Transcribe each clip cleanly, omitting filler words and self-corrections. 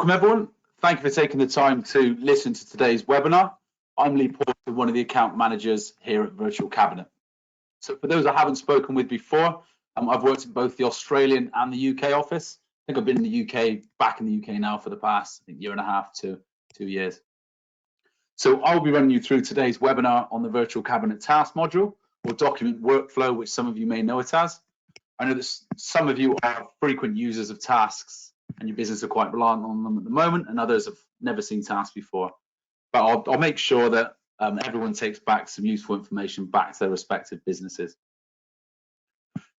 Welcome everyone. Thank you for taking the time to listen to today's webinar. I'm Lee Porter, one of the account managers here at Virtual Cabinet. So for those I haven't spoken with before, I've worked in both the Australian and the UK office. I think I've been in the UK, back in the UK now for the past year and a half to 2 years. So I'll be running you through today's webinar on the Virtual Cabinet task module, or document workflow, which some of you may know it as. I know that some of you are frequent users of tasks and your business are quite reliant on them at the moment, and others have never seen tasks before. But I'll make sure that everyone takes back some useful information back to their respective businesses.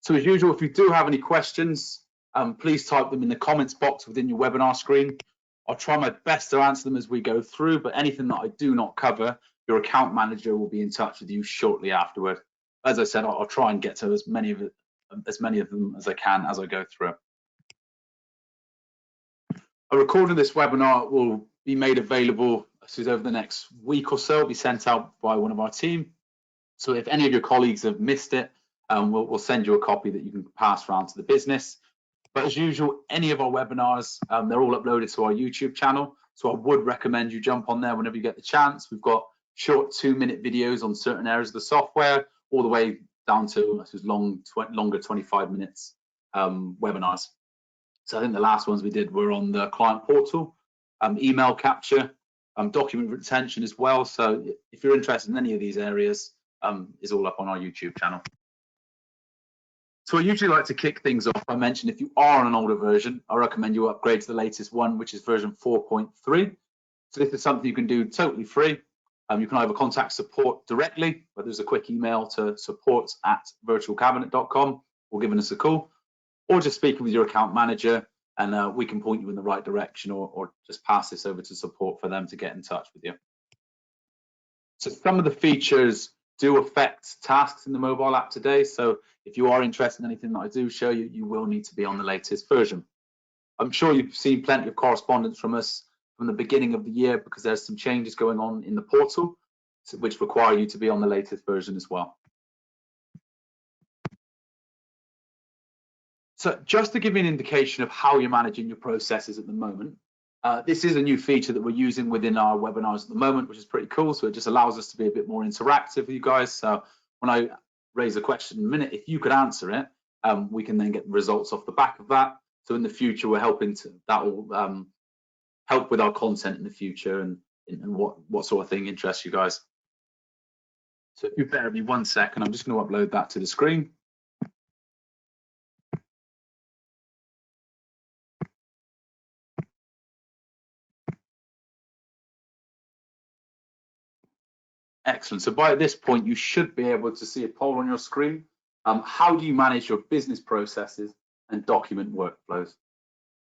So as usual, if you do have any questions, please type them in the comments box within your webinar screen. I'll try my best to answer them as we go through, but anything that I do not cover, your account manager will be in touch with you shortly afterward. As I said, I'll try and get to as many of them as I can as I go through. A recording of this webinar will be made available over the next week or so. It'll be sent out by one of our team. So if any of your colleagues have missed it, we'll send you a copy that you can pass around to the business. But as usual, any of our webinars, they're all uploaded to our YouTube channel. So I would recommend you jump on there whenever you get the chance. We've got short 2-minute videos on certain areas of the software, all the way down to longer 25 minutes webinars. So I think the last ones we did were on the client portal, email capture, document retention as well. So if you're interested in any of these areas, it's all up on our YouTube channel. So I usually like to kick things off. I mentioned if you are on an older version, I recommend you upgrade to the latest one, which is version 4.3. So this is something you can do totally free. You can either contact support directly, where there's a quick email to support@virtualcabinet.com, or giving us a call, or just speaking with your account manager, and we can point you in the right direction, or just pass this over to support for them to get in touch with you. So some of the features do affect tasks in the mobile app today. So if you are interested in anything that I do show you, you will need to be on the latest version. I'm sure you've seen plenty of correspondence from us from the beginning of the year, because there's some changes going on in the portal, which require you to be on the latest version as well. So just to give you an indication of how you're managing your processes at the moment, this is a new feature that we're using within our webinars at the moment, which is pretty cool. So it just allows us to be a bit more interactive with you guys. So when I raise a question in a minute, if you could answer it, we can then get results off the back of that. So in the future, we're hoping to, that will help with our content in the future, and what sort of thing interests you guys. So if you bear with me 1 second, I'm just going to upload that to the screen. Excellent. So by this point, you should be able to see a poll on your screen. How do you manage your business processes and document workflows?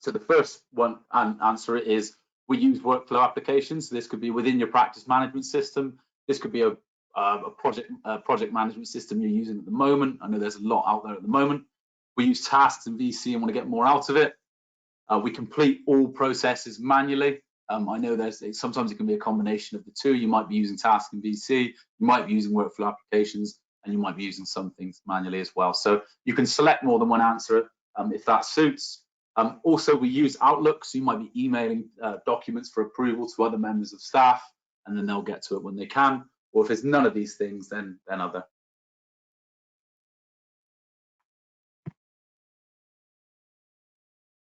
So the first one answer is, we use workflow applications. So this could be within your practice management system. This could be a project management system you're using at the moment. I know there's a lot out there at the moment. We use tasks and VC and want to get more out of it. We complete all processes manually. I know sometimes it can be a combination of the two. You might be using tasks and VC, you might be using workflow applications, and you might be using some things manually as well. So you can select more than one answer if that suits. Also, we use Outlook, so you might be emailing documents for approval to other members of staff, and then they'll get to it when they can. Or if there's none of these things, then other.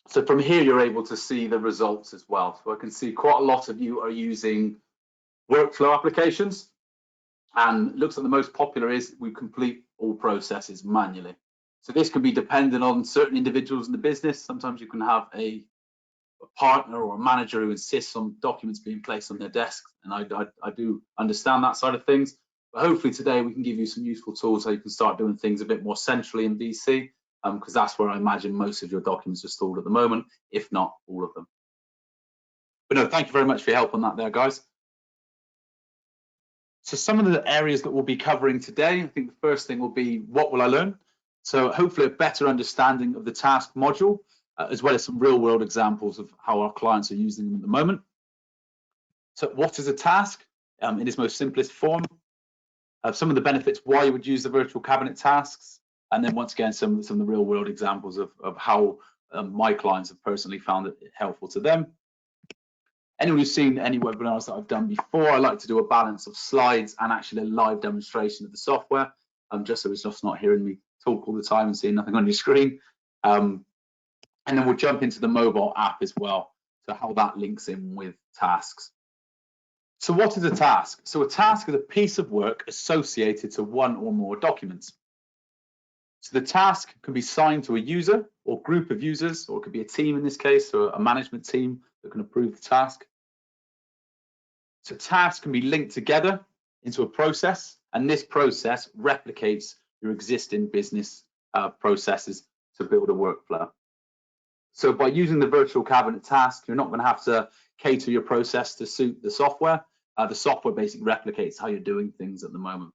So from here, you're able to see the results as well. So I can see quite a lot of you are using workflow applications, and it looks like the most popular is we complete all processes manually. So this can be dependent on certain individuals in the business. Sometimes you can have a partner or a manager who insists on documents being placed on their desk, and I do understand that side of things. But hopefully today we can give you some useful tools so you can start doing things a bit more centrally in VC, because that's where I imagine most of your documents are stored at the moment, if not all of them. But no, thank you very much for your help on that there, guys. So some of the areas that we'll be covering today, I think the first thing will be, what will I learn? So hopefully a better understanding of the task module, as well as some real world examples of how our clients are using them at the moment. So what is a task in its most simplest form? Some of the benefits why you would use the virtual cabinet tasks, and then once again some of the real world examples of how my clients have personally found it helpful to them. Anyone who's seen any webinars that I've done before, I like to do a balance of slides and actually a live demonstration of the software, just so it's just not hearing me talk all the time and seeing nothing on your screen. And then we'll jump into the mobile app as well, so how that links in with tasks. So what is a task? So a task is a piece of work associated to one or more documents. So the task can be assigned to a user or group of users, or it could be a team in this case, or a management team that can approve the task. So tasks can be linked together into a process, and this process replicates your existing business processes to build a workflow. So by using the virtual cabinet task, you're not going to have to cater your process to suit the software. The software basically replicates how you're doing things at the moment.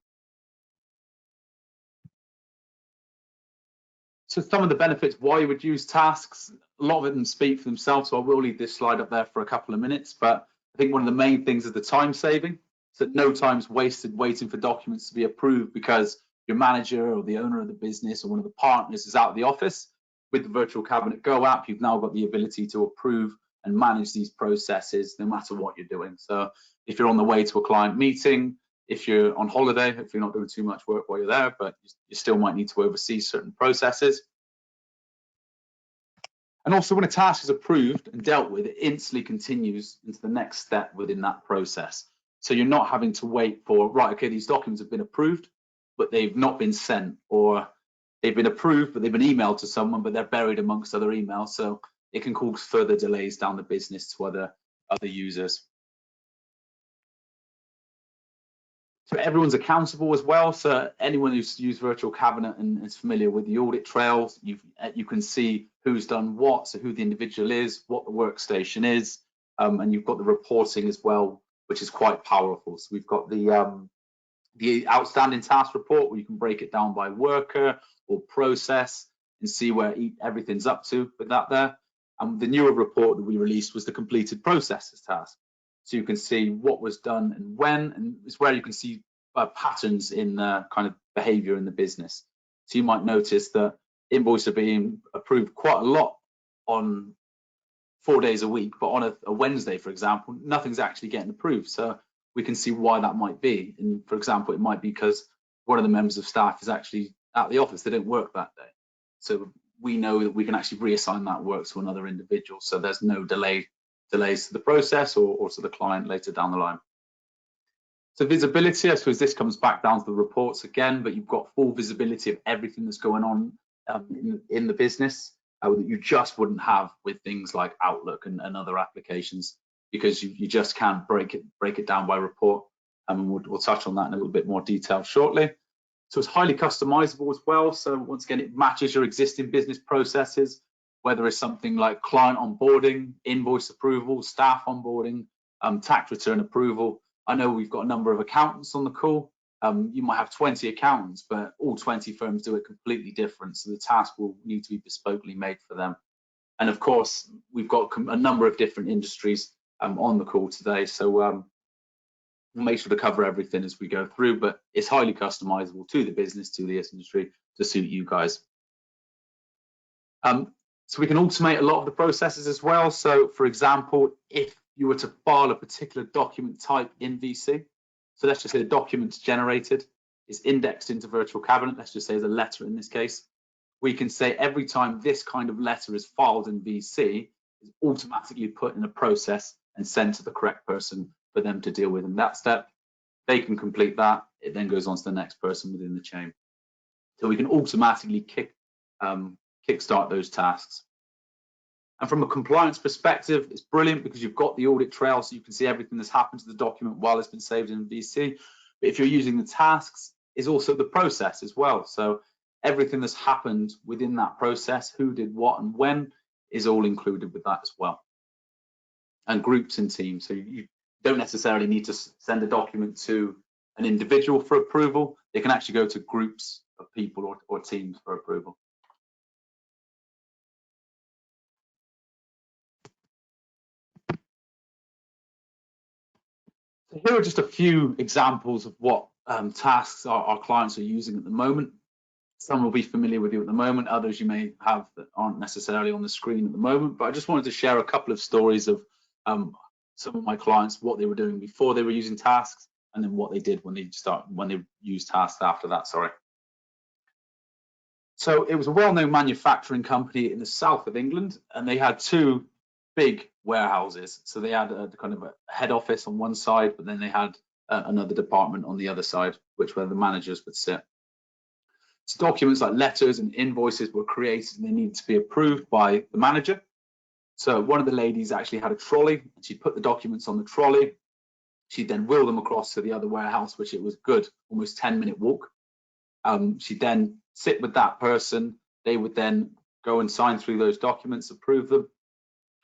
So some of the benefits why you would use tasks, a lot of them speak for themselves, so I will leave this slide up there for a couple of minutes, but I think one of the main things is the time saving. So no time's wasted waiting for documents to be approved because your manager or the owner of the business or one of the partners is out of the office. With the Virtual Cabinet Go app, you've now got the ability to approve and manage these processes no matter what you're doing. So if you're on the way to a client meeting, if you're on holiday, if you're not doing too much work while you're there, but you still might need to oversee certain processes. And also when a task is approved and dealt with, it instantly continues into the next step within that process. So you're not having to wait for, right, okay, these documents have been approved, but they've not been sent, or they've been approved, but they've been emailed to someone, but they're buried amongst other emails. So it can cause further delays down the business to other users. So everyone's accountable as well. So anyone who's used Virtual Cabinet and is familiar with the audit trails, you can see who's done what, so who the individual is, what the workstation is, and you've got the reporting as well, which is quite powerful. So we've got the outstanding task report where you can break it down by worker or process and see where everything's up to with that there. And the newer report that we released was the completed processes task. So you can see what was done and when, and it's where you can see patterns in kind of behavior in the business. So you might notice that invoices are being approved quite a lot on 4 days a week, but on a Wednesday, for example, nothing's actually getting approved. So we can see why that might be. And for example, it might be because one of the members of staff is actually at the office, they don't work that day. So we know that we can actually reassign that work to another individual. So there's no delays to the process or to the client later down the line. So visibility, I suppose this comes back down to the reports again, but you've got full visibility of everything that's going on in the business that you just wouldn't have with things like Outlook and other applications, because you just can't break it down by report. And we'll touch on that in a little bit more detail shortly. So it's highly customizable as well. So once again, it matches your existing business processes, whether it's something like client onboarding, invoice approval, staff onboarding, tax return approval. I know we've got a number of accountants on the call. You might have 20 accountants, but all 20 firms do it completely different. So the task will need to be bespokely made for them. And of course, we've got a number of different industries on the call today. So we'll make sure to cover everything as we go through, but it's highly customizable to the business, to the industry, to suit you guys. So we can automate a lot of the processes as well. So for example, if you were to file a particular document type in VC, so let's just say the document's generated, is indexed into Virtual Cabinet, let's just say as a letter in this case, we can say every time this kind of letter is filed in VC, is automatically put in a process and sent to the correct person for them to deal with in that step. They can complete that, it then goes on to the next person within the chain. So we can automatically kickstart those tasks. And from a compliance perspective, it's brilliant because you've got the audit trail, so you can see everything that's happened to the document while it's been saved in VC. But if you're using the tasks, is also the process as well. So everything that's happened within that process, who did what and when, is all included with that as well. And groups and teams, so you don't necessarily need to send a document to an individual for approval. They can actually go to groups of people or teams for approval. So here are just a few examples of what tasks our clients are using at the moment. Some will be familiar with you at the moment, others you may have that aren't necessarily on the screen at the moment, but I just wanted to share a couple of stories of some of my clients what they were doing before they were using tasks, and then what they did when they used tasks after that. Sorry. So it was a well-known manufacturing company in the south of England, and they had two big warehouses. So they had a kind of a head office on one side, but then they had another department on the other side, which where the managers would sit. So documents like letters and invoices were created, and they needed to be approved by the manager. So one of the ladies actually had a trolley, and she'd put the documents on the trolley. She'd then wheel them across to the other warehouse, which it was good, almost 10-minute walk. She'd then sit with that person. They would then go and sign through those documents, approve them.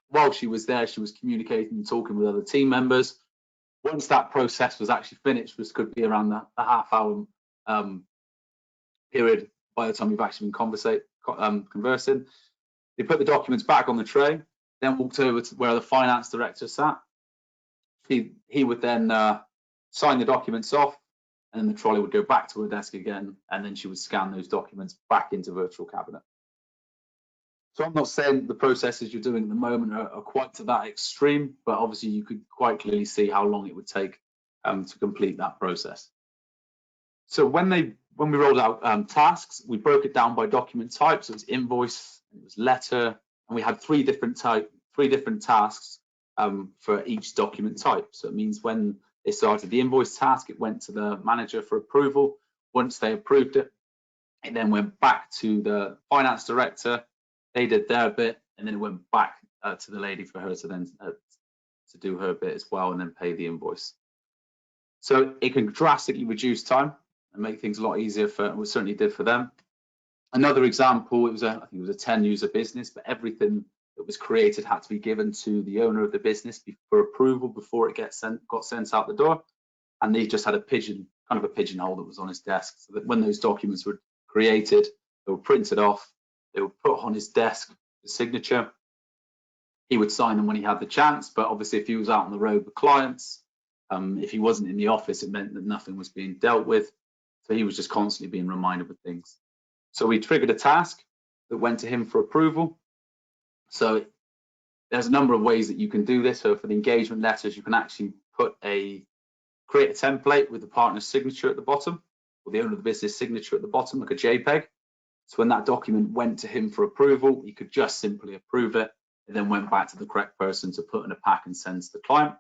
While she was there, she was communicating and talking with other team members. Once that process was actually finished, which could be around the half-hour period by the time we've actually been conversing, they put the documents back on the tray, then walked over to where the finance director sat. He would then sign the documents off, and then the trolley would go back to her desk again, and then she would scan those documents back into Virtual Cabinet. So I'm not saying the processes you're doing at the moment are quite to that extreme, but obviously you could quite clearly see how long it would take to complete that process. So when we rolled out tasks, we broke it down by document type. So it was invoice, it was letter, and we had three different tasks for each document type. So it means when they started the invoice task, it went to the manager for approval. Once they approved it, it then went back to the finance director. They did their bit, and then it went back to the lady for her to then to do her bit as well, and then pay the invoice. So it can drastically reduce time and make things a lot easier for, we certainly did for them. Another example, I think it was a 10-user business, but everything that was created had to be given to the owner of the business for approval before it got sent out the door. And they just had a pigeonhole that was on his desk, so that when those documents were created, they were printed off, they were put on his desk, the signature. He would sign them when he had the chance, but obviously if he was out on the road with clients, if he wasn't in the office, it meant that nothing was being dealt with. So he was just constantly being reminded with things. So we triggered a task that went to him for approval. So there's a number of ways that you can do this. So for the engagement letters, you can actually create a template with the partner's signature at the bottom, or the owner of the business signature at the bottom, like a JPEG. So when that document went to him for approval, he could just simply approve it, and then went back to the correct person to put in a pack and send to the client.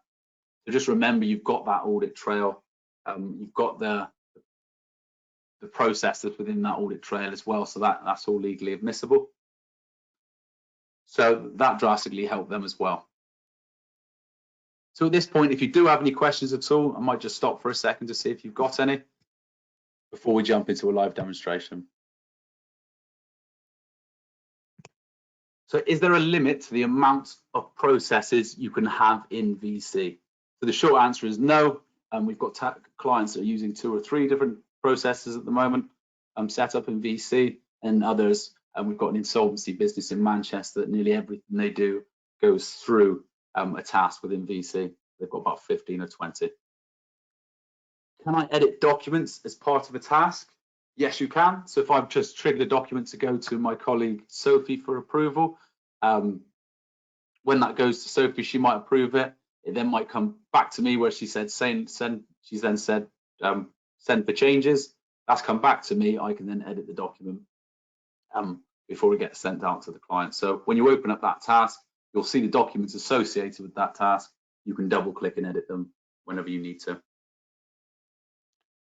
So just remember, you've got that audit trail. You've got the process that's within that audit trail as well, so that's all legally admissible. So that drastically helped them as well. So at this point, if you do have any questions at all, I might just stop for a second to see if you've got any before we jump into a live demonstration. So is there a limit to the amount of processes you can have in VC? So the short answer is no. We've got clients that are using 2 or 3 different processes at the moment set up in VC, and others. We've got an insolvency business in Manchester that nearly everything they do goes through a task within VC. They've got about 15 or 20. Can I edit documents as part of a task? Yes, you can. So if I've just triggered a document to go to my colleague Sophie for approval, when that goes to Sophie, she might approve it. It then might come back to me where she said send. She's then said send for changes. That's come back to me. I can then edit the document before it gets sent out to the client. So when you open up that task, you'll see the documents associated with that task. You can double click and edit them whenever you need to.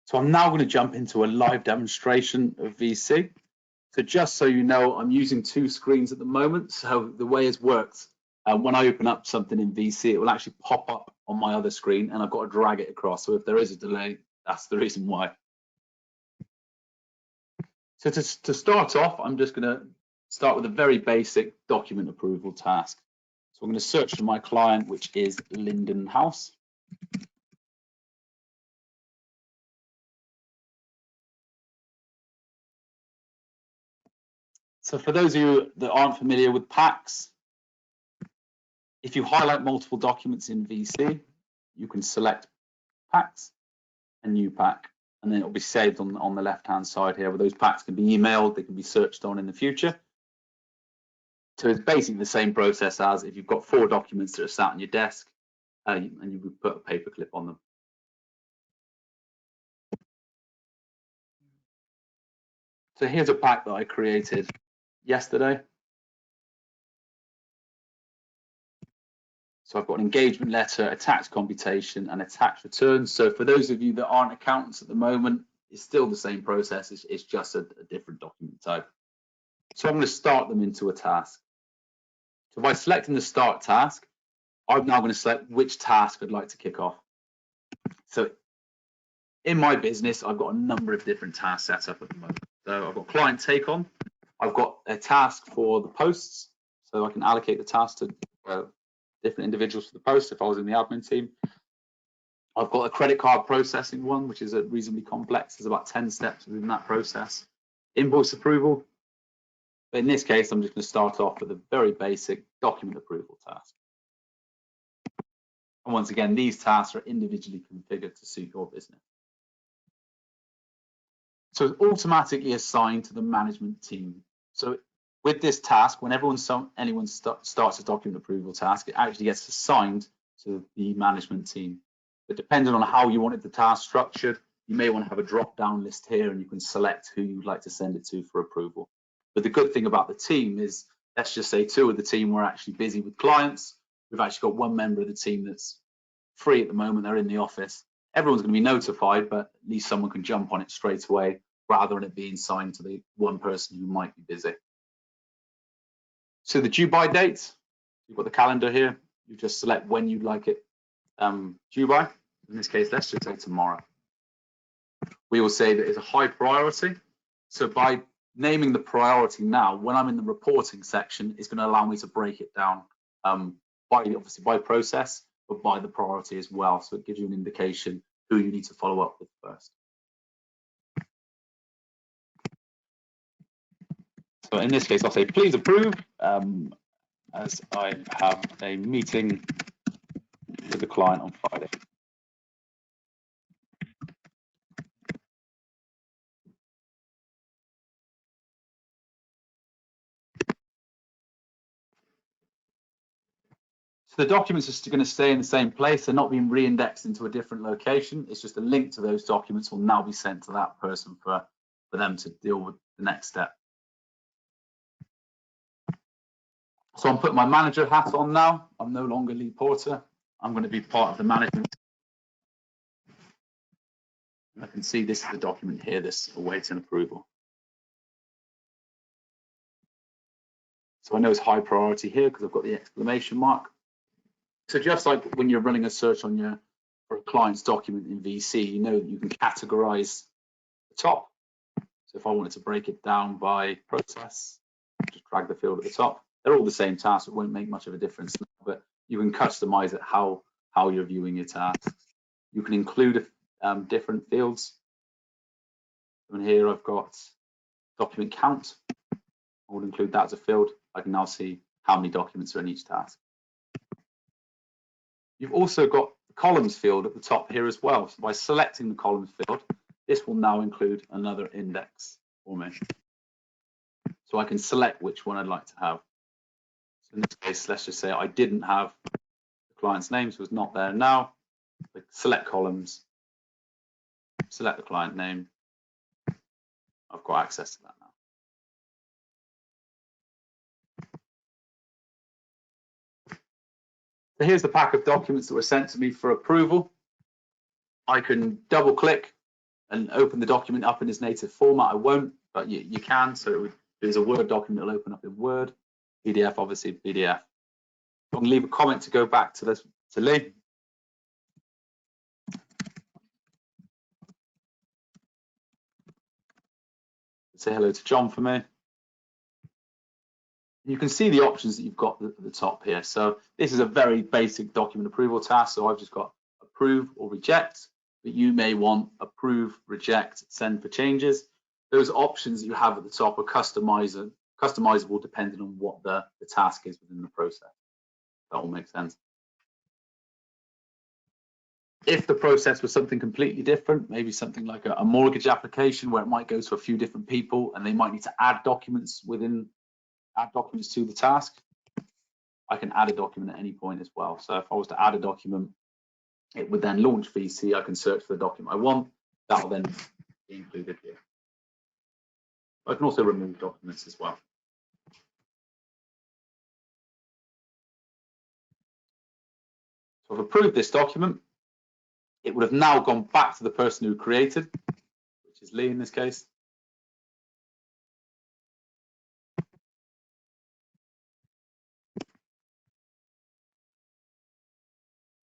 So I'm now going to jump into a live demonstration of VC. So just so you know, I'm using 2 screens at the moment. So the way it's worked, when I open up something in VC, it will actually pop up on my other screen, and I've got to drag it across. So if there is a delay, that's the reason why. So to start off, I'm just going to start with a very basic document approval task. So I'm going to search for my client, which is Linden House. So for those of you that aren't familiar with packs, if you highlight multiple documents in VC, you can select packs, a new pack, and then it'll be saved on the left-hand side here, where those packs can be emailed, they can be searched on in the future. So it's basically the same process as if you've got 4 documents that are sat on your desk, and you would put a paper clip on them. So here's a pack that I created yesterday. So I've got an engagement letter, a tax computation, and a tax return. So for those of you that aren't accountants at the moment, it's still the same process. It's just a different document type. So I'm going to start them into a task. So by selecting the start task, I'm now going to select which task I'd like to kick off. So in my business, I've got a number of different tasks set up at the moment. So I've got client take on. I've got a task for the posts. So I can allocate the task to different individuals for the post if I was in the admin team. I've got a credit card processing one, which is reasonably complex. There's about 10 steps within that process. Invoice approval. But in this case, I'm just going to start off with a very basic document approval task. And once again, these tasks are individually configured to suit your business. So it's automatically assigned to the management team. So with this task, when anyone starts a document approval task, it actually gets assigned to the management team. But depending on how you wanted the task structured, you may want to have a drop-down list here and you can select who you'd like to send it to for approval. But the good thing about the team is, let's just say 2 of the team were actually busy with clients. We've actually got 1 member of the team that's free at the moment. They're in the office. Everyone's going to be notified, but at least someone can jump on it straight away rather than it being assigned to the 1 person who might be busy. So the due by date, you've got the calendar here. You just select when you'd like it due by. In this case, let's just say tomorrow. We will say that it's a high priority. So by naming the priority now, when I'm in the reporting section, it's going to allow me to break it down obviously by process, but by the priority as well. So it gives you an indication who you need to follow up with first. So in this case, I'll say, please approve, as I have a meeting with the client on Friday. So the documents are going to stay in the same place. They're not being re-indexed into a different location. It's just a link to those documents will now be sent to that person for them to deal with the next step. So I'm putting my manager hat on now. I'm no longer lead porter. I'm going to be part of the management. I can see this is the document here, this awaiting approval. So I know it's high priority here because I've got the exclamation mark. So just like when you're running a search on for a client's document in VC, you know that you can categorize the top. So if I wanted to break it down by process, just drag the field at the top. They're all the same task. It won't make much of a difference, but you can customize it how you're viewing your tasks. You can include different fields. And here I've got document count. I would include that as a field. I can now see how many documents are in each task. You've also got the columns field at the top here as well. So by selecting the columns field, this will now include another index for me. So I can select which one I'd like to have. So in this case, let's just say I didn't have the client's name, so it's not there now. Select columns, select the client name. I've got access to that now. So here's the pack of documents that were sent to me for approval. I can double click and open the document up in its native format. I won't, but you can. So if there's a Word document, it'll open up in Word. PDF, obviously PDF. I'm going to leave a comment to go back to this to Lee. Say hello to John for me. You can see the options that you've got at the top here. So this is a very basic document approval task. So I've just got approve or reject, but you may want approve, reject, send for changes. Those options that you have at the top are customizable depending on what the task is within the process. That all makes sense. If the process was something completely different, maybe something like a mortgage application where it might go to a few different people and they might need to add documents to the task, I can add a document at any point as well. So if I was to add a document, it would then launch VC. I can search for the document I want. That will then be included here. I can also remove documents as well. So I've approved this document. It would have now gone back to the person who created, which is Lee in this case.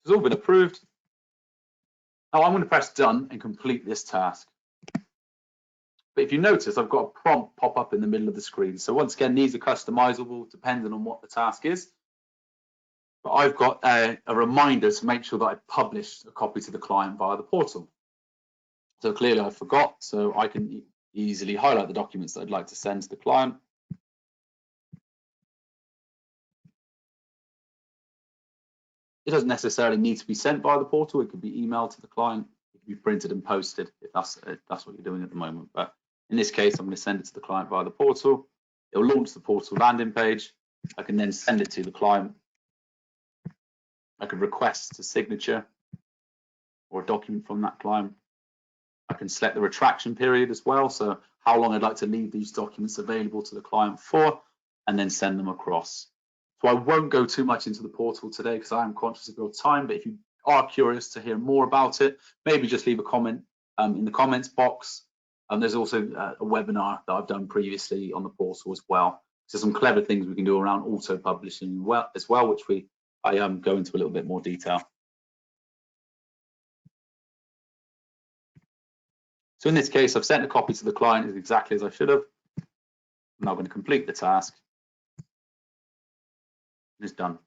It's all been approved. Now I'm going to press done and complete this task. But if you notice, I've got a prompt pop up in the middle of the screen. So once again, these are customizable depending on what the task is. But I've got a reminder to make sure that I publish a copy to the client via the portal. So clearly I forgot, so I can easily highlight the documents that I'd like to send to the client. It doesn't necessarily need to be sent via the portal. It could be emailed to the client. It could be printed and posted if that's what you're doing at the moment. But in this case, I'm going to send it to the client via the portal. It'll launch the portal landing page. I can then send it to the client. I could request a signature or a document from that client. I can select the retraction period as well, so how long I'd like to leave these documents available to the client for, and then send them across. So I won't go too much into the portal today because I am conscious of your time, but if you are curious to hear more about it, maybe just leave a comment in the comments box. There's also a webinar that I've done previously on the portal as well. So some clever things we can do around auto publishing as well, which I go into a little bit more detail. So in this case, I've sent a copy to the client exactly as I should have. I'm now going to complete the task. It's done.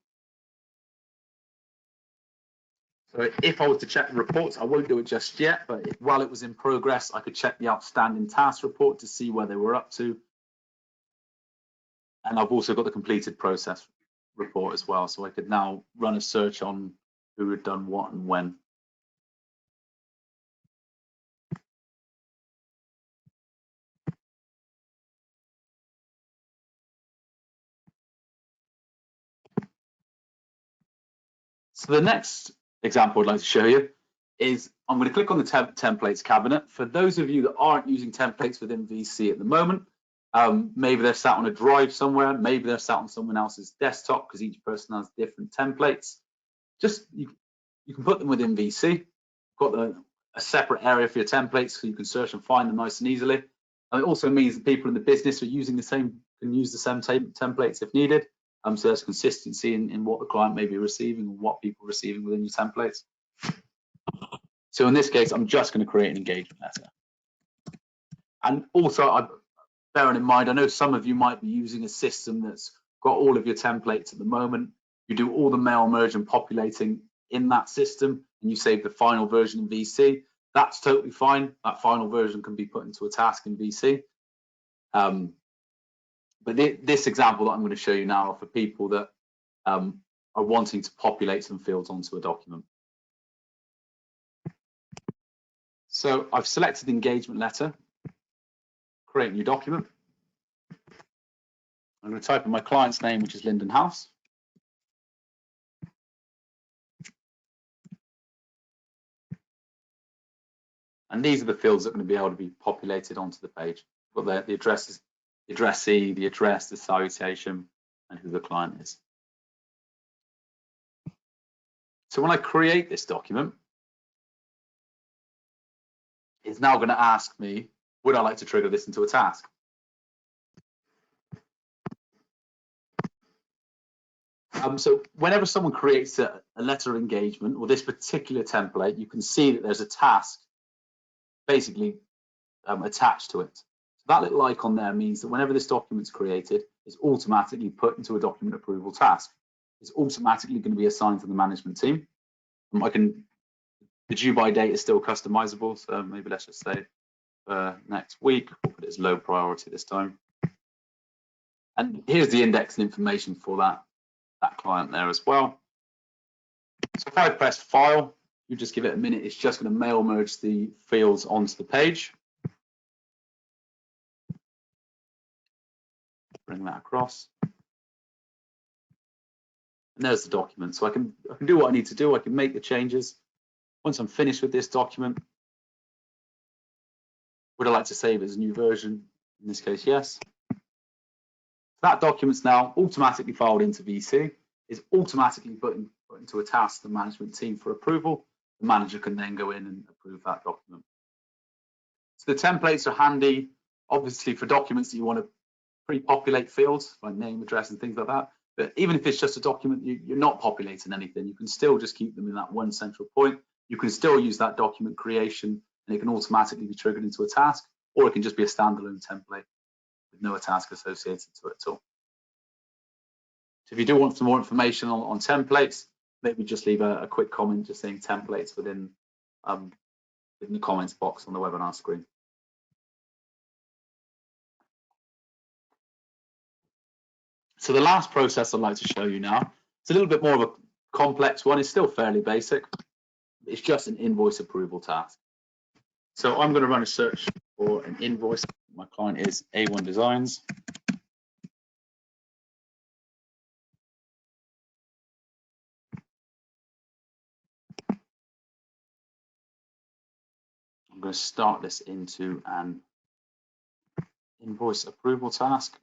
So if I was to check the reports, I won't do it just yet, but while it was in progress, I could check the outstanding task report to see where they were up to. And I've also got the completed process report as well. So I could now run a search on who had done what and when. So the next example I'd like to show you is I'm going to click on the templates cabinet. For those of you that aren't using templates within VC at the moment, maybe they're sat on a drive somewhere, maybe they're sat on someone else's desktop because each person has different templates. Just you can put them within VC. Got a separate area for your templates so you can search and find them nice and easily. And it also means that people in the business are using the same, can use the same templates if needed. So there's consistency in what the client may be receiving and what people are receiving within your templates. So in this case, I'm just going to create an engagement letter. And also, bearing in mind, I know some of you might be using a system that's got all of your templates at the moment. You do all the mail merge and populating in that system, and you save the final version in VC. That's totally fine. That final version can be put into a task in VC. But this example that I'm going to show you now are for people that are wanting to populate some fields onto a document. So I've selected the engagement letter, create a new document. I'm going to type in my client's name, which is Linden House. And these are the fields that are going to be able to be populated onto the page. But the address, the addressee, the address, the salutation, and who the client is. So when I create this document, it's now going to ask me, would I like to trigger this into a task? So whenever someone creates a letter of engagement or this particular template, you can see that there's a task basically attached to it. So that little icon there means that whenever this document's created, it's automatically put into a document approval task. It's automatically going to be assigned to the management team. The due by date is still customizable, so maybe let's just say next week. We'll put it as low priority this time. And here's the index and information for that client there as well. So if I press file, you just give it a minute, it's just going to mail merge the fields onto the page. Bring that across. And there's the document. So I can do what I need to do. I can make the changes. Once I'm finished with this document, would I like to save it as a new version? In this case, yes. That document's now automatically filed into VC, is automatically put into a task to the management team for approval. The manager can then go in and approve that document. So the templates are handy, obviously, for documents that you want to pre-populate fields like name, address, and things like that. But even if it's just a document, you're not populating anything, you can still just keep them in that one central point. You can still use that document creation, and it can automatically be triggered into a task, or it can just be a standalone template with no task associated to it at all. So if you do want some more information on templates, maybe just leave a quick comment just saying templates within the comments box on the webinar screen. So the last process I'd like to show you now, it's a little bit more of a complex one. It's still fairly basic. It's just an invoice approval task. So I'm going to run a search for an invoice. My client is A1 Designs. I'm going to start this into an invoice approval task.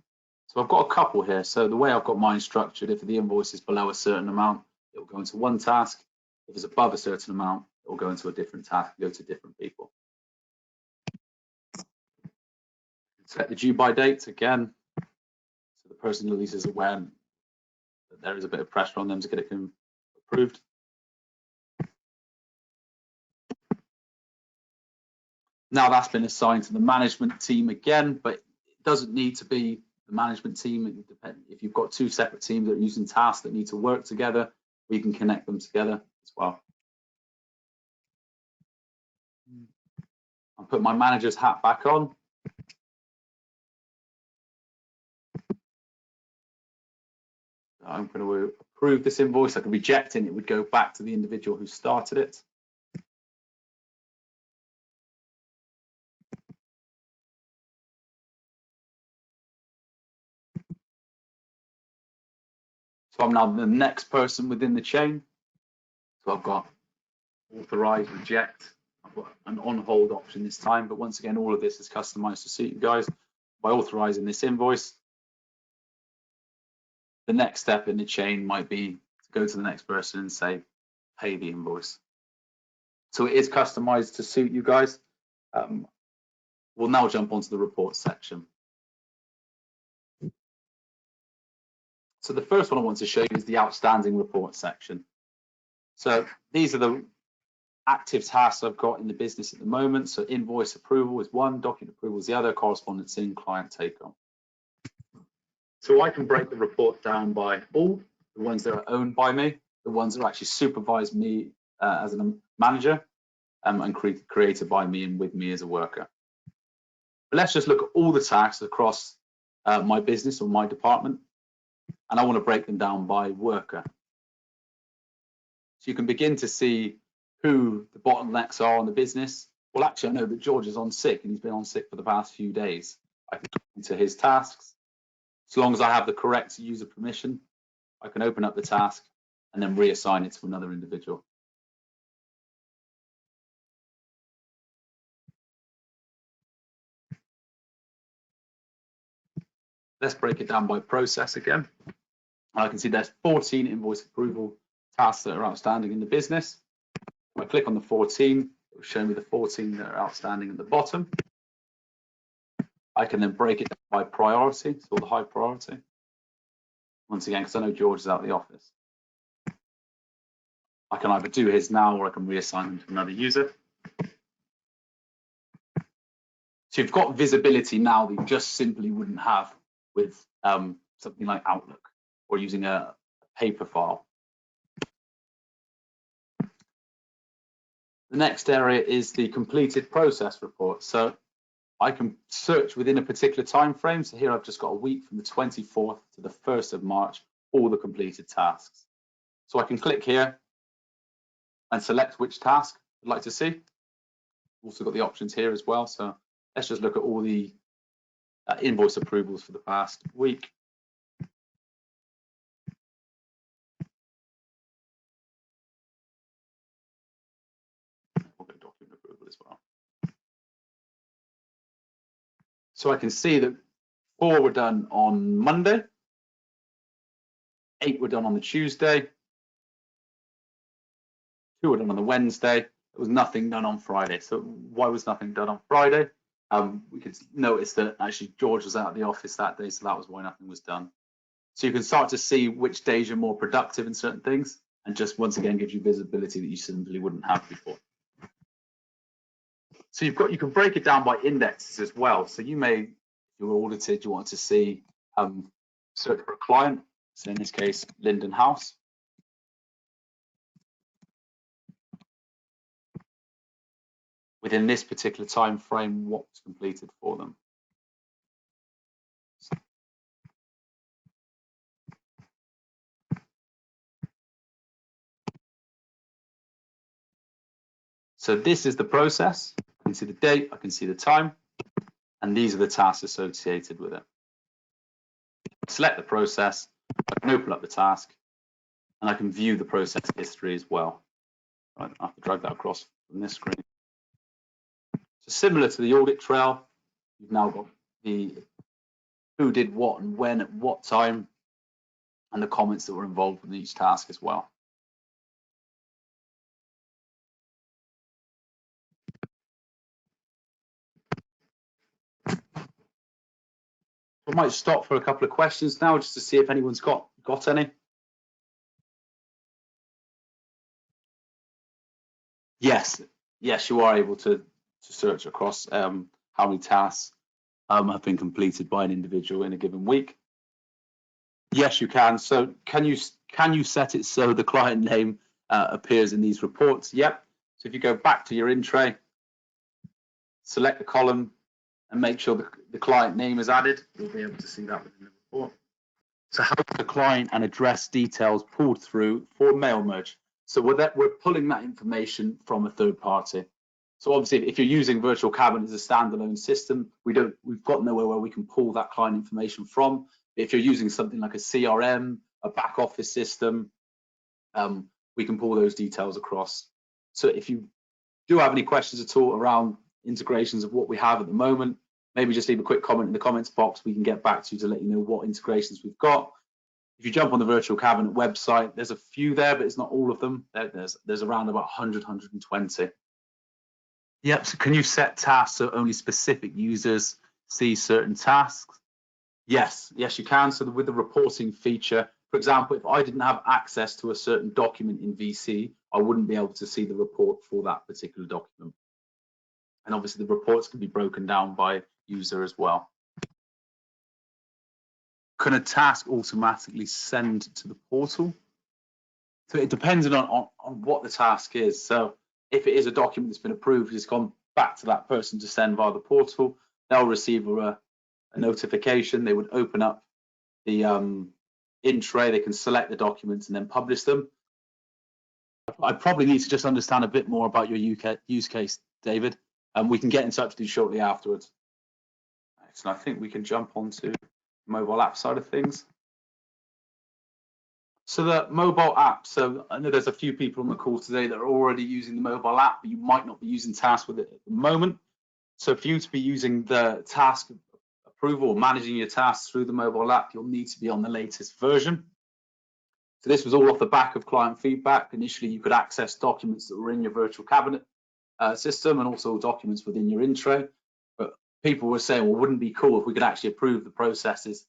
So I've got a couple here. So the way I've got mine structured, if the invoice is below a certain amount, it will go into one task. If it's above a certain amount, it will go into a different task, go to different people. Set the due by date again, so the person at least is aware that there is a bit of pressure on them to get it approved. Now that's been assigned to the management team again, but it doesn't need to be the management team. It depends. If you've got two separate teams that are using tasks that need to work together, we can connect them together as well. I'll put my manager's hat back on. I'm going to approve this invoice. I can reject it and it would go back to the individual who started it. So I'm now the next person within the chain. So I've got authorize, reject. I've got an on hold option this time, but once again, all of this is customized to suit you guys. By authorizing this invoice, the next step in the chain might be to go to the next person and say, pay the invoice. So it is customized to suit you guys. We'll now jump onto the report section. So the first one I want to show you is the outstanding report section. So these are the active tasks I've got in the business at the moment. So invoice approval is one, document approval is the other, correspondence in, client take on. So I can break the report down by all, the ones that are owned by me, the ones that actually supervise me as a manager, and created by me and with me as a worker. But let's just look at all the tasks across my business or my department, and I want to break them down by worker. So you can begin to see who the bottlenecks are on the business. Well, actually, I know that George is on sick and he's been on sick for the past few days. I can go into his tasks. As long as I have the correct user permission, I can open up the task and then reassign it to another individual. Let's break it down by process again. I can see there's 14 invoice approval tasks that are outstanding in the business. If I click on the 14, it will show me the 14 that are outstanding at the bottom. I can then break it down by priority, so the high priority. Once again, because I know George is out of the office. I can either do his now or I can reassign him to another user. So you've got visibility now that you just simply wouldn't have with something like Outlook or using a paper file. The next area is the completed process report. So I can search within a particular time frame. So here I've just got a week from the 24th to the 1st of March, all the completed tasks. So I can click here and select which task I'd like to see. Also got the options here as well. So let's just look at all the invoice approvals for the past week. So I can see that 4 were done on Monday, 8 were done on the Tuesday, 2 were done on the Wednesday. There was nothing done on Friday. So why was nothing done on Friday? We could notice that actually George was out of the office that day, so that was why nothing was done. So you can start to see which days you're more productive in certain things, and just once again gives you visibility that you simply wouldn't have before. So you can break it down by indexes as well. So you may, if you're audited, you want to see search for a client. So in this case, Linden House. Within this particular time frame, what was completed for them. So this is the process. I can see the date, I can see the time, and these are the tasks associated with it. Select the process, I can open up the task, and I can view the process history as well. I have to drag that across from this screen. So similar to the audit trail, you've now got the who did what and when at what time, and the comments that were involved in each task as well. I might stop for a couple of questions now just to see if anyone's got any. Yes, you are able to search across how many tasks have been completed by an individual in a given week. Yes, you can. So can you set it so the client name appears in these reports? Yep. So if you go back to your in tray, select the column and make sure the client name is added, you'll be able to see that within the report. So how is the client and address details pulled through for mail merge? So we're pulling that information from a third party. So obviously, if you're using Virtual Cabinet as a standalone system, we've got nowhere where we can pull that client information from. If you're using something like a CRM, a back office system, we can pull those details across. So if you do have any questions at all around integrations of what we have at the moment, maybe just leave a quick comment in the comments box. We can get back to you to let you know what integrations we've got. If you jump on the Virtual Cabinet website, there's a few there, but it's not all of them. There's around about 100, 120. Yep, so can you set tasks so only specific users see certain tasks? Yes, you can. So with the reporting feature, for example, if I didn't have access to a certain document in VC, I wouldn't be able to see the report for that particular document. And obviously the reports can be broken down by user as well. Can a task automatically send to the portal? So it depends on what the task is. So if it is a document that's been approved, it's gone back to that person to send via the portal, they'll receive a notification. They would open up the in tray, they can select the documents and then publish them. I probably need to just understand a bit more about your use case, David, and we can get in touch with you shortly afterwards. So I think we can jump onto the mobile app side of things. So the mobile app, so I know there's a few people on the call today that are already using the mobile app, but you might not be using tasks with it at the moment. So for you to be using the task approval or managing your tasks through the mobile app, you'll need to be on the latest version. So this was all off the back of client feedback. Initially, you could access documents that were in your Virtual Cabinet system and also documents within your in tray. But people were saying, well, wouldn't it be cool if we could actually approve the processes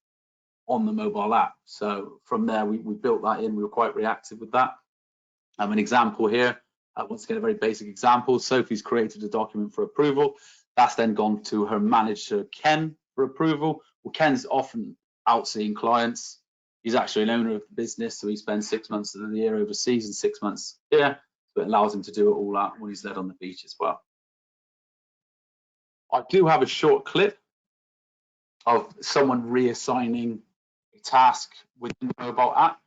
on the mobile app? So from there, we built that in. We were quite reactive with that. An example here, once again, a very basic example. Sophie's created a document for approval. That's then gone to her manager, Ken, for approval. Well, Ken's often out seeing clients. He's actually an owner of the business, so he spends 6 months of the year overseas and 6 months here. So it allows him to do it all out when he's led on the beach as well. I do have a short clip of someone reassigning a task within the mobile app.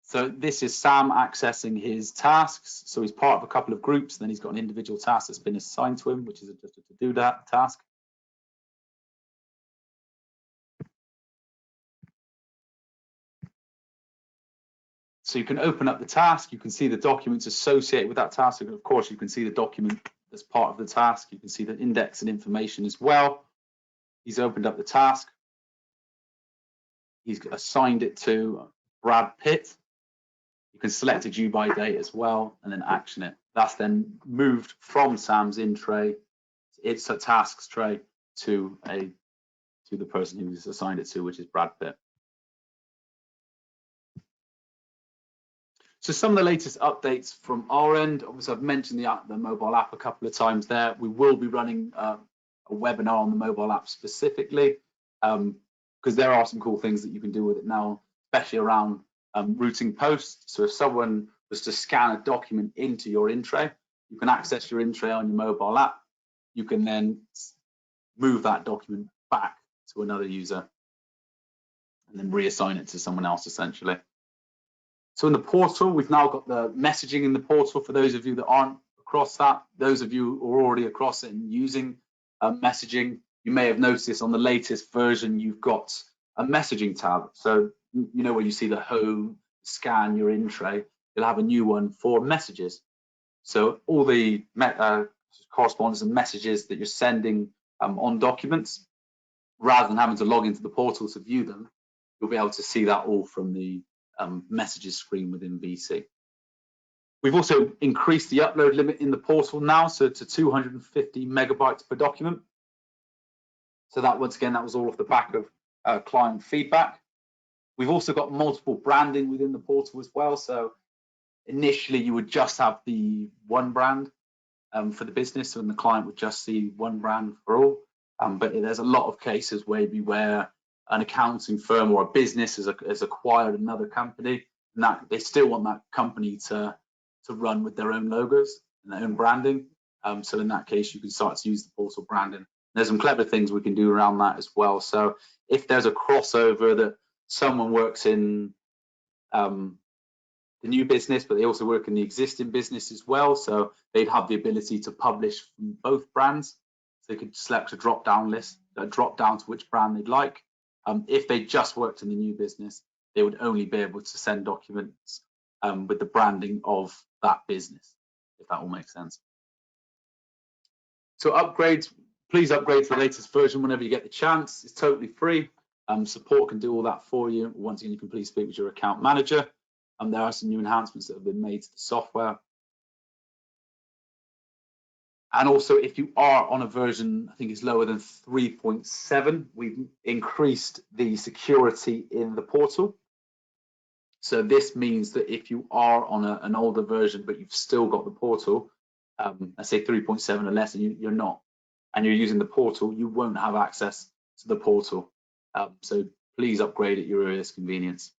So this is Sam accessing his tasks. So he's part of a couple of groups, then he's got an individual task that's been assigned to him, which is just a to-do task. So you can open up the task, you can see the documents associated with that task, and of course you can see the document as part of the task. You can see the index and information as well. He's opened up the task. He's assigned it to Brad Pitt. You can select a due by date as well and then action it. That's then moved from Sam's in tray, it's a tasks tray, to the person who's assigned it to, which is Brad Pitt. So some of the latest updates from our end, obviously I've mentioned the mobile app a couple of times there. We will be running a webinar on the mobile app specifically, because there are some cool things that you can do with it now, especially around routing posts. So if someone was to scan a document into your in tray, you can access your in tray on your mobile app. You can then move that document back to another user and then reassign it to someone else essentially. So in the portal, we've now got the messaging in the portal for those of you that aren't across that. Those of you who are already across it and using messaging, you may have noticed on the latest version, you've got a messaging tab. So you know where you see the home, scan your in tray, you'll have a new one for messages. So all the correspondence and messages that you're sending on documents, rather than having to log into the portal to view them, you'll be able to see that all from the messages screen within VC. We've also increased the upload limit in the portal now, so to 250 megabytes per document. So that, once again, that was all off the back of client feedback. We've also got multiple branding within the portal as well. So initially you would just have the one brand for the business, and the client would just see one brand for all. But there's a lot of cases where an accounting firm or a business has acquired another company, and that they still want that company to run with their own logos and their own branding. So in that case, you can start to use the portal branding. There's some clever things we can do around that as well. So if there's a crossover that someone works in the new business, but they also work in the existing business as well, so they'd have the ability to publish from both brands. So they could select a drop-down list, drop down to which brand they'd like. If they just worked in the new business, they would only be able to send documents with the branding of that business, if that all makes sense. So upgrades, please upgrade to the latest version whenever you get the chance. It's totally free. Support can do all that for you. Once again, you can please speak with your account manager. There are some new enhancements that have been made to the software. And also, if you are on a version, I think it's lower than 3.7, we've increased the security in the portal. So this means that if you are on an older version, but you've still got the portal, let's say 3.7 or less, and you're not, and you're using the portal, you won't have access to the portal. So please upgrade at your earliest convenience.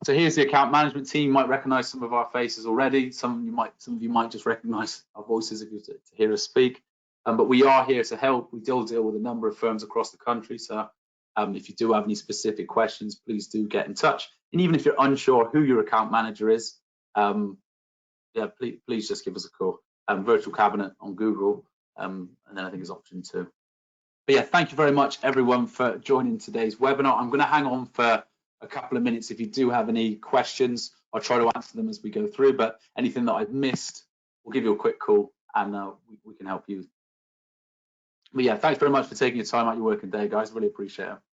So here's the account management team. You might recognize some of our faces already. Some of you might just recognize our voices if you to hear us speak. But we are here to help. We deal with a number of firms across the country. So if you do have any specific questions, please do get in touch. And even if you're unsure who your account manager is, yeah, please just give us a call. Virtual Cabinet on Google, and then I think it's option 2. But yeah, thank you very much, everyone, for joining today's webinar. I'm going to hang on for a couple of minutes. If you do have any questions, I'll try to answer them as we go through, but anything that I've missed, we'll give you a quick call and we can help you. But yeah, thanks very much for taking your time out your working day, guys. Really appreciate it.